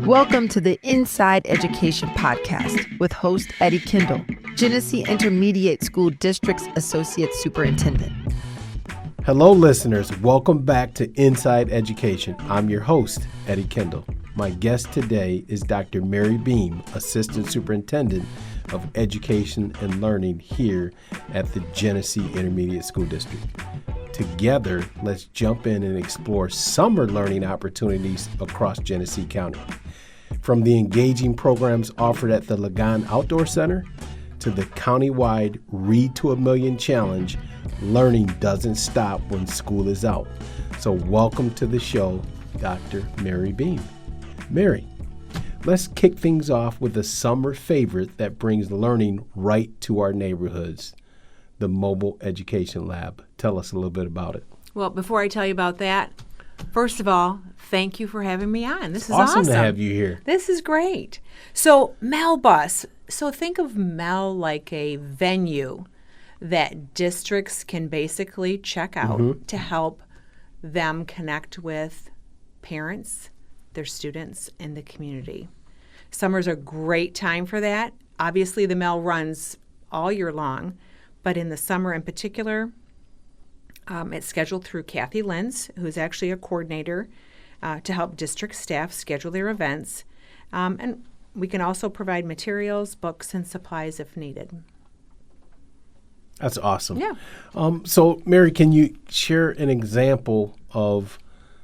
Welcome to the Inside Education Podcast with host Eddie Kendall, Genesee Intermediate School District's Associate Superintendent. Hello, listeners. Welcome back to Inside Education. I'm your host, Eddie Kendall. My guest today is Dr. Mary Behm, Assistant Superintendent of Education and Learning here at the Genesee Intermediate School District. Together, let's jump in and explore summer learning opportunities across Genesee County. From the engaging programs offered at the Lagan Outdoor Center to the countywide Read to a Million Challenge, learning doesn't stop when school is out. So welcome to the show, Dr. Mary Behm. Mary, let's kick things off with a summer favorite that brings learning right to our neighborhoods, the Mobile Education Lab. Tell us a little bit about it. Well, before I tell you about that, first of all, thank you for having me on. This is awesome to have you here. This is great. So, Mel Bus. So think of Mel like a venue that districts can basically check out to help them connect with parents, their students, and the community. Summer's a great time for that. Obviously, the Mel runs all year long, but in the summer in particular, it's scheduled through Kathy Lenz, who's actually a coordinator to help district staff schedule their events. And we can also provide materials, books, and supplies if needed. That's awesome. Yeah. So, Mary, can you share an example of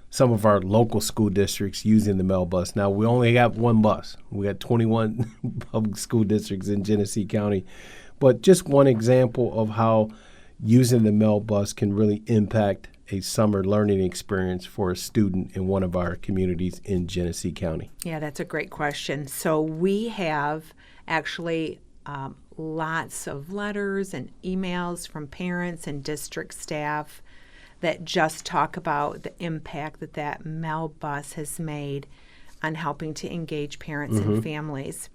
some of our local school districts using the Mel Bus? Now, we only got one bus. We got 21 public school districts in Genesee County. But just one example of how using the Mel Bus can really impact a summer learning experience for a student in one of our communities in Genesee County. Yeah, that's a great question. So we have actually lots of letters and emails from parents and district staff that just talk about the impact that that Mel Bus has made on helping to engage parents and families.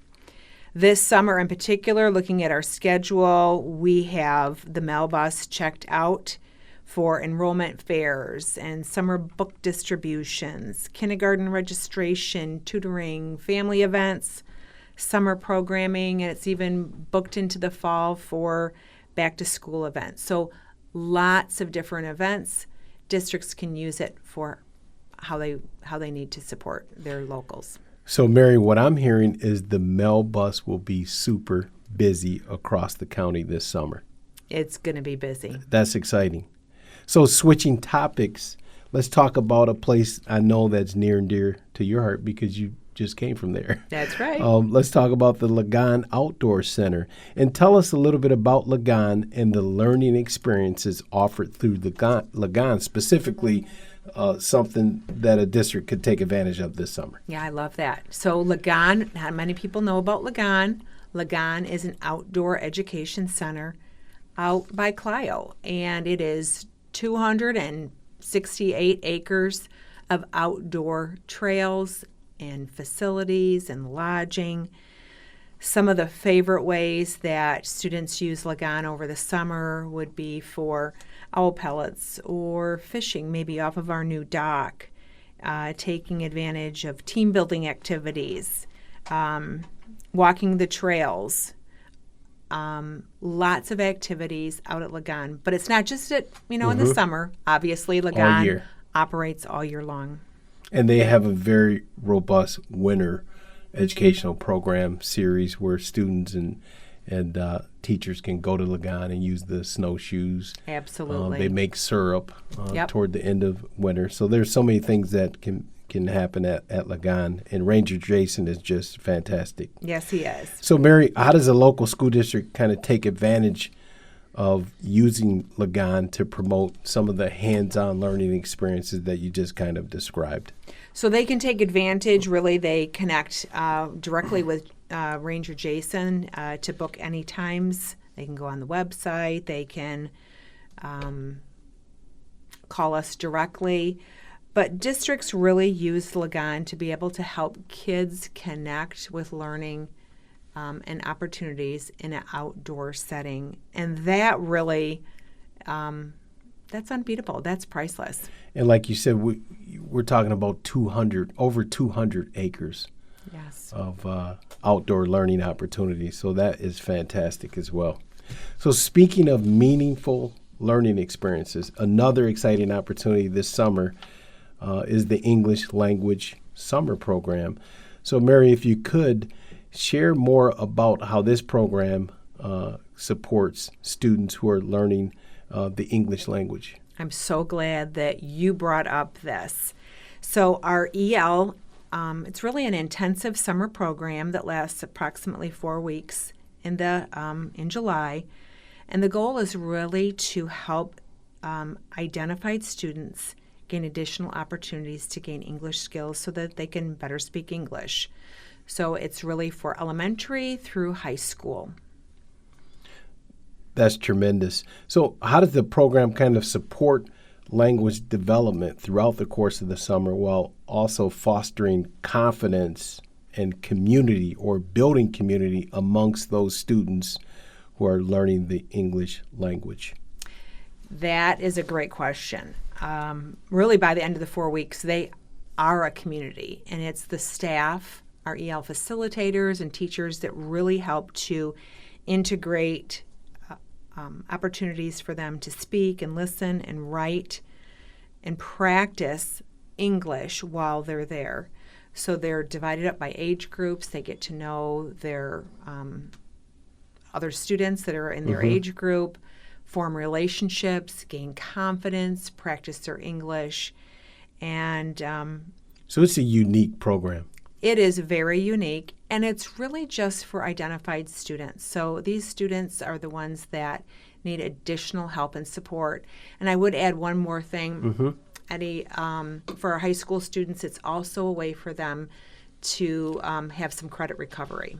This summer in particular, looking at our schedule, we have the Mel Bus checked out for enrollment fairs and summer book distributions, kindergarten registration, tutoring, family events, summer programming, and it's even booked into the fall for back to school events. So lots of different events. Districts can use it for how they need to support their locals. So, Mary, what I'm hearing is the Mel Bus will be super busy across the county this summer. It's going to be busy. That's exciting. So, switching topics, let's talk about a place I know that's near and dear to your heart because you just came from there. That's right. Let's talk about the Lagan Outdoor Center. And tell us a little bit about Lagan and the learning experiences offered through Lagan, specifically something that a district could take advantage of this summer. Yeah, I love that. So Lagan, not many people know about Lagan. Lagan is an outdoor education center out by Clio, and it is 268 acres of outdoor trails and facilities and lodging. Some of the favorite ways that students use Lagan over the summer would be for owl pellets or fishing, maybe off of our new dock, taking advantage of team building activities, walking the trails, lots of activities out at Lagan. But it's not just in the summer. Obviously, Lagan operates all year long. And they have a very robust winter educational program series where students and teachers can go to Lagan and use the snowshoes. Absolutely. They make syrup toward the end of winter. So there's so many things that can happen at Lagan. And Ranger Jason is just fantastic. Yes, he is. So, Mary, how does a local school district kind of take advantage of using Lagan to promote some of the hands-on learning experiences that you just kind of described? So they can take advantage. Really, they connect directly with Ranger Jason to book any times. They can go on the website. They can call us directly. But districts really use Lagan to be able to help kids connect with learning and opportunities in an outdoor setting. And that really that's unbeatable. That's priceless. And like you said, we're talking about over 200 acres Yes. of outdoor learning opportunities. So that is fantastic as well. So speaking of meaningful learning experiences, another exciting opportunity this summer is the English Language Summer Program. So Mary, if you could share more about how this program supports students who are learning the English language. I'm so glad that you brought up this. So our EL, it's really an intensive summer program that lasts approximately 4 weeks in July. And the goal is really to help identified students gain additional opportunities to gain English skills so that they can better speak English. So it's really for elementary through high school. That's tremendous. So how does the program kind of support language development throughout the course of the summer while also fostering confidence and community or building community amongst those students who are learning the English language? That is a great question. Really, by the end of the 4 weeks, they are a community, and it's the staff, our EL facilitators and teachers that really help to integrate opportunities for them to speak and listen and write and practice English while they're there. So they're divided up by age groups. They get to know their other students that are in their age group, form relationships, gain confidence, practice their English. And so it's a unique program. it is very unique, and it's really just for identified students. So these students are the ones that need additional help and support. And I would add one more thing, Eddie. For our high school students, it's also a way for them to have some credit recovery.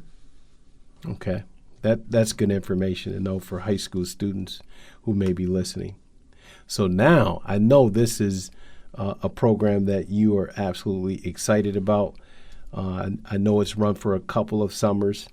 Okay. That's good information to know for high school students who may be listening. So now I know this is a program that you are absolutely excited about. I know it's run for a couple of summers,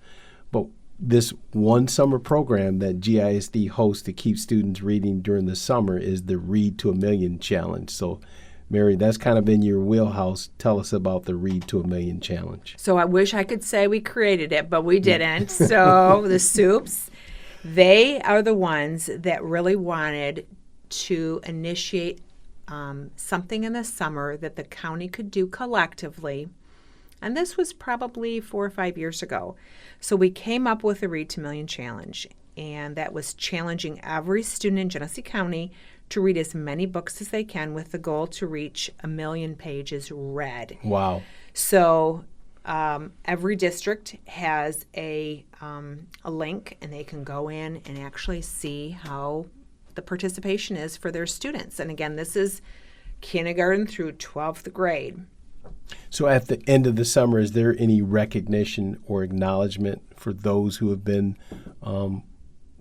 but this one summer program that GISD hosts to keep students reading during the summer is the Read to a Million Challenge. So Mary, that's kind of in your wheelhouse. Tell us about the Read to a Million Challenge. So I wish I could say we created it, but we didn't. So the Soups, they are the ones that really wanted to initiate something in the summer that the county could do collectively. And this was probably 4 or 5 years ago. So we came up with the Read to a Million Challenge, and that was challenging every student in Genesee County to read as many books as they can with the goal to reach 1 million pages read. Wow. So every district has a link, and they can go in and actually see how the participation is for their students. And again, this is kindergarten through 12th grade. So at the end of the summer, is there any recognition or acknowledgement for those who have been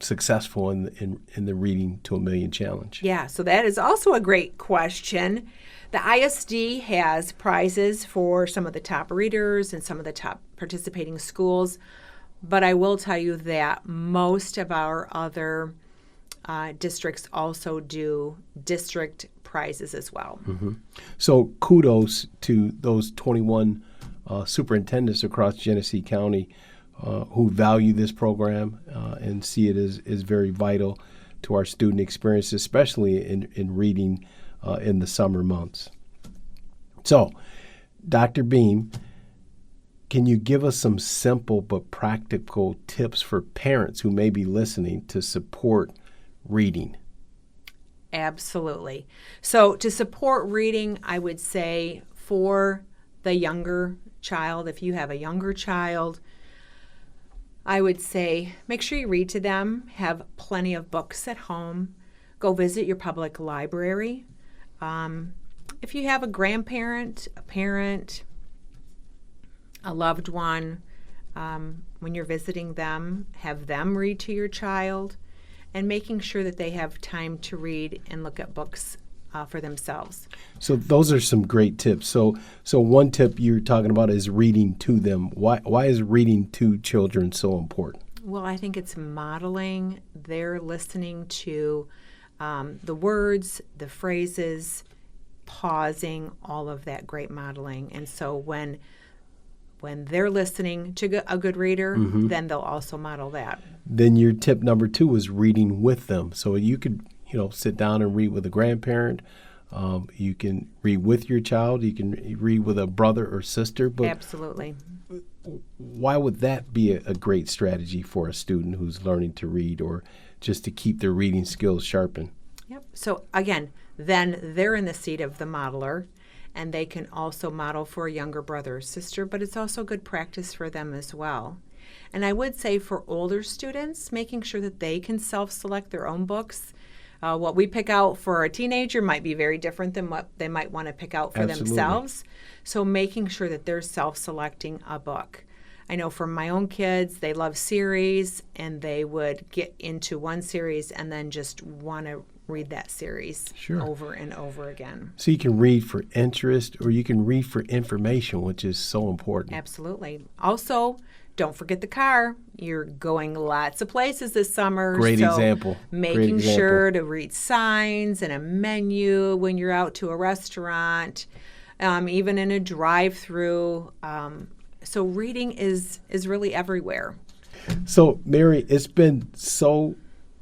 successful in the Reading to a Million Challenge? Yeah, so that is also a great question. The ISD has prizes for some of the top readers and some of the top participating schools, but I will tell you that most of our other districts also do district prizes as well. Mm-hmm. So kudos to those 21 superintendents across Genesee County who value this program and see it as very vital to our student experience, especially in reading in the summer months. So, Dr. Behm, can you give us some simple but practical tips for parents who may be listening to support reading? Absolutely. So to support reading, I would say for the younger child, if you have a younger child, I would say make sure you read to them, have plenty of books at home, go visit your public library. If you have a grandparent, a parent, a loved one, when you're visiting them, have them read to your child, and making sure that they have time to read and look at books for themselves. So those are some great tips. So one tip you're talking about is reading to them. Why is reading to children so important? Well, I think it's modeling their listening to the words, the phrases, pausing, all of that great modeling. And so when they're listening to a good reader, then they'll also model that. Then your tip number 2 is reading with them. So you could, sit down and read with a grandparent. You can read with your child. You can read with a brother or sister. But absolutely. Why would that be a great strategy for a student who's learning to read, or just to keep their reading skills sharpened? Yep. So again, then they're in the seat of the modeler, and they can also model for a younger brother or sister, but it's also good practice for them as well. And I would say for older students, making sure that they can self-select their own books. What we pick out for a teenager might be very different than what they might want to pick out for themselves. So making sure that they're self-selecting a book. I know for my own kids, they love series, and they would get into one series and then just want to read that series over and over again. So you can read for interest, or you can read for information, which is so important. Absolutely. Also, don't forget the car. You're going lots of places this summer. Great example. Making sure to read signs and a menu when you're out to a restaurant, even in a drive-through. So reading is really everywhere. So Mary, it's been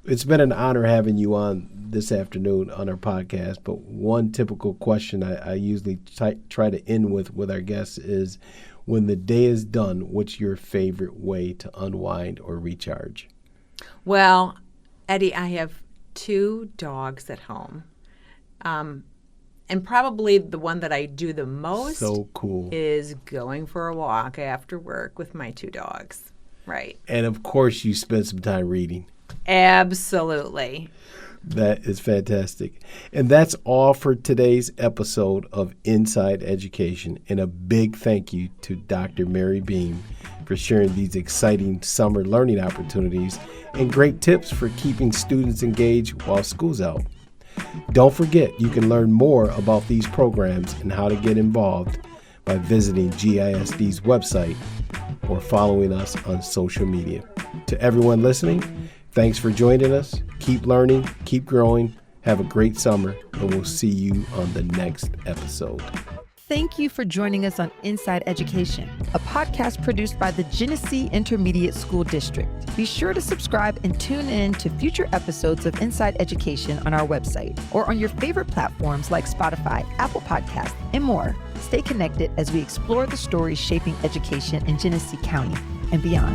an honor having you on this afternoon on our podcast. But one typical question I usually try to end with our guests is, when the day is done, what's your favorite way to unwind or recharge? Well, Eddie, I have 2 dogs at home. And probably the one that I do the most is going for a walk after work with my 2 dogs. Right. And of course, you spend some time reading. Absolutely. That is fantastic. And that's all for today's episode of Inside Education. And a big thank you to Dr. Mary Behm for sharing these exciting summer learning opportunities and great tips for keeping students engaged while school's out. Don't forget, you can learn more about these programs and how to get involved by visiting GISD's website or following us on social media. To everyone listening, thanks for joining us. Keep learning, keep growing. Have a great summer, and we'll see you on the next episode. Thank you for joining us on Inside Education, a podcast produced by the Genesee Intermediate School District. Be sure to subscribe and tune in to future episodes of Inside Education on our website or on your favorite platforms like Spotify, Apple Podcasts, and more. Stay connected as we explore the stories shaping education in Genesee County and beyond.